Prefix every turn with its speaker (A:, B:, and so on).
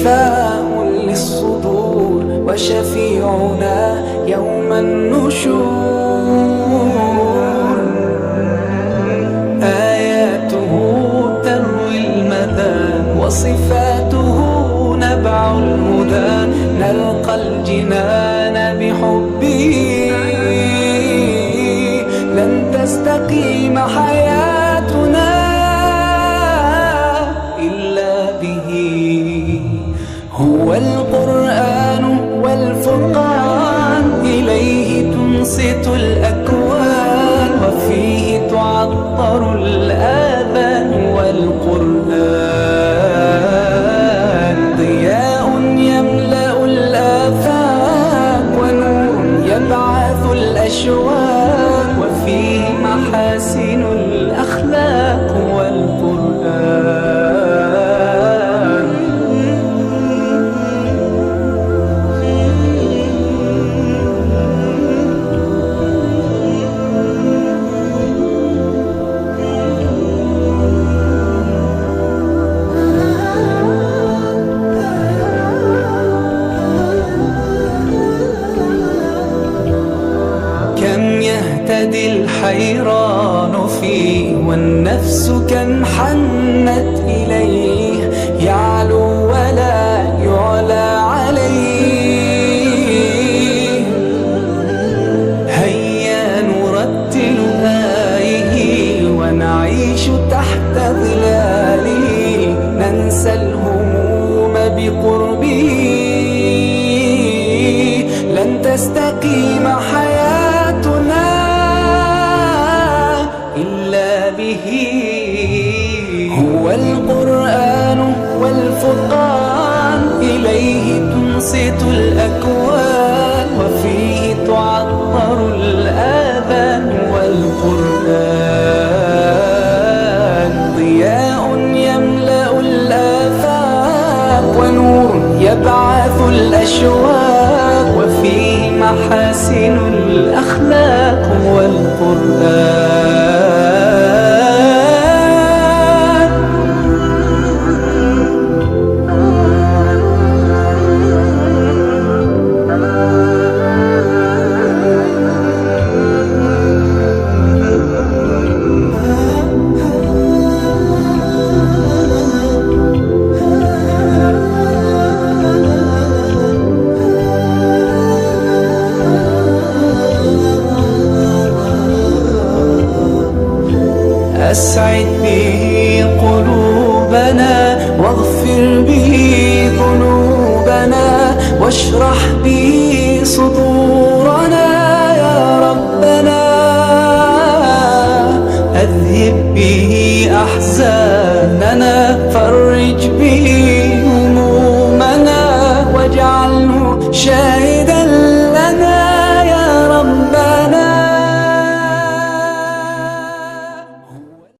A: شفاء للصدور وشفيعنا يوم النشور. آياته تروي المدى وصفاته نبع الهدى، نلقى الجنان بحبه، لن تستقيم حياتنا إلا به. هو القرآن والفرقان، إليه تنصت الأكوان، وفيه تعطر الآذان. والقرآن ضياء يملأ الآفاق، ونور يبعث الأشواق، وفيه محاسن الأخلاق. والقرآن يهتدي الحيران فيه، والنفس كم حنت إليه، يعلو ولا يعلى عليه. هيا نرتل آيه ونعيش تحت ظلاله، ننسى الهموم بقربه، لن تستقيم حياتنا إلا به. هو القرآن والفرقان، إليه تنصت الأكوان، وفيه تعطر الآذان. والقرآن ضياء يملأ الآفاق، ونور يبعث الأشواق، وفيه محاسن الأخلاق. والقرآن أسعد به قلوبنا، واغفر به ذنوبنا، واشرح به صدورنا.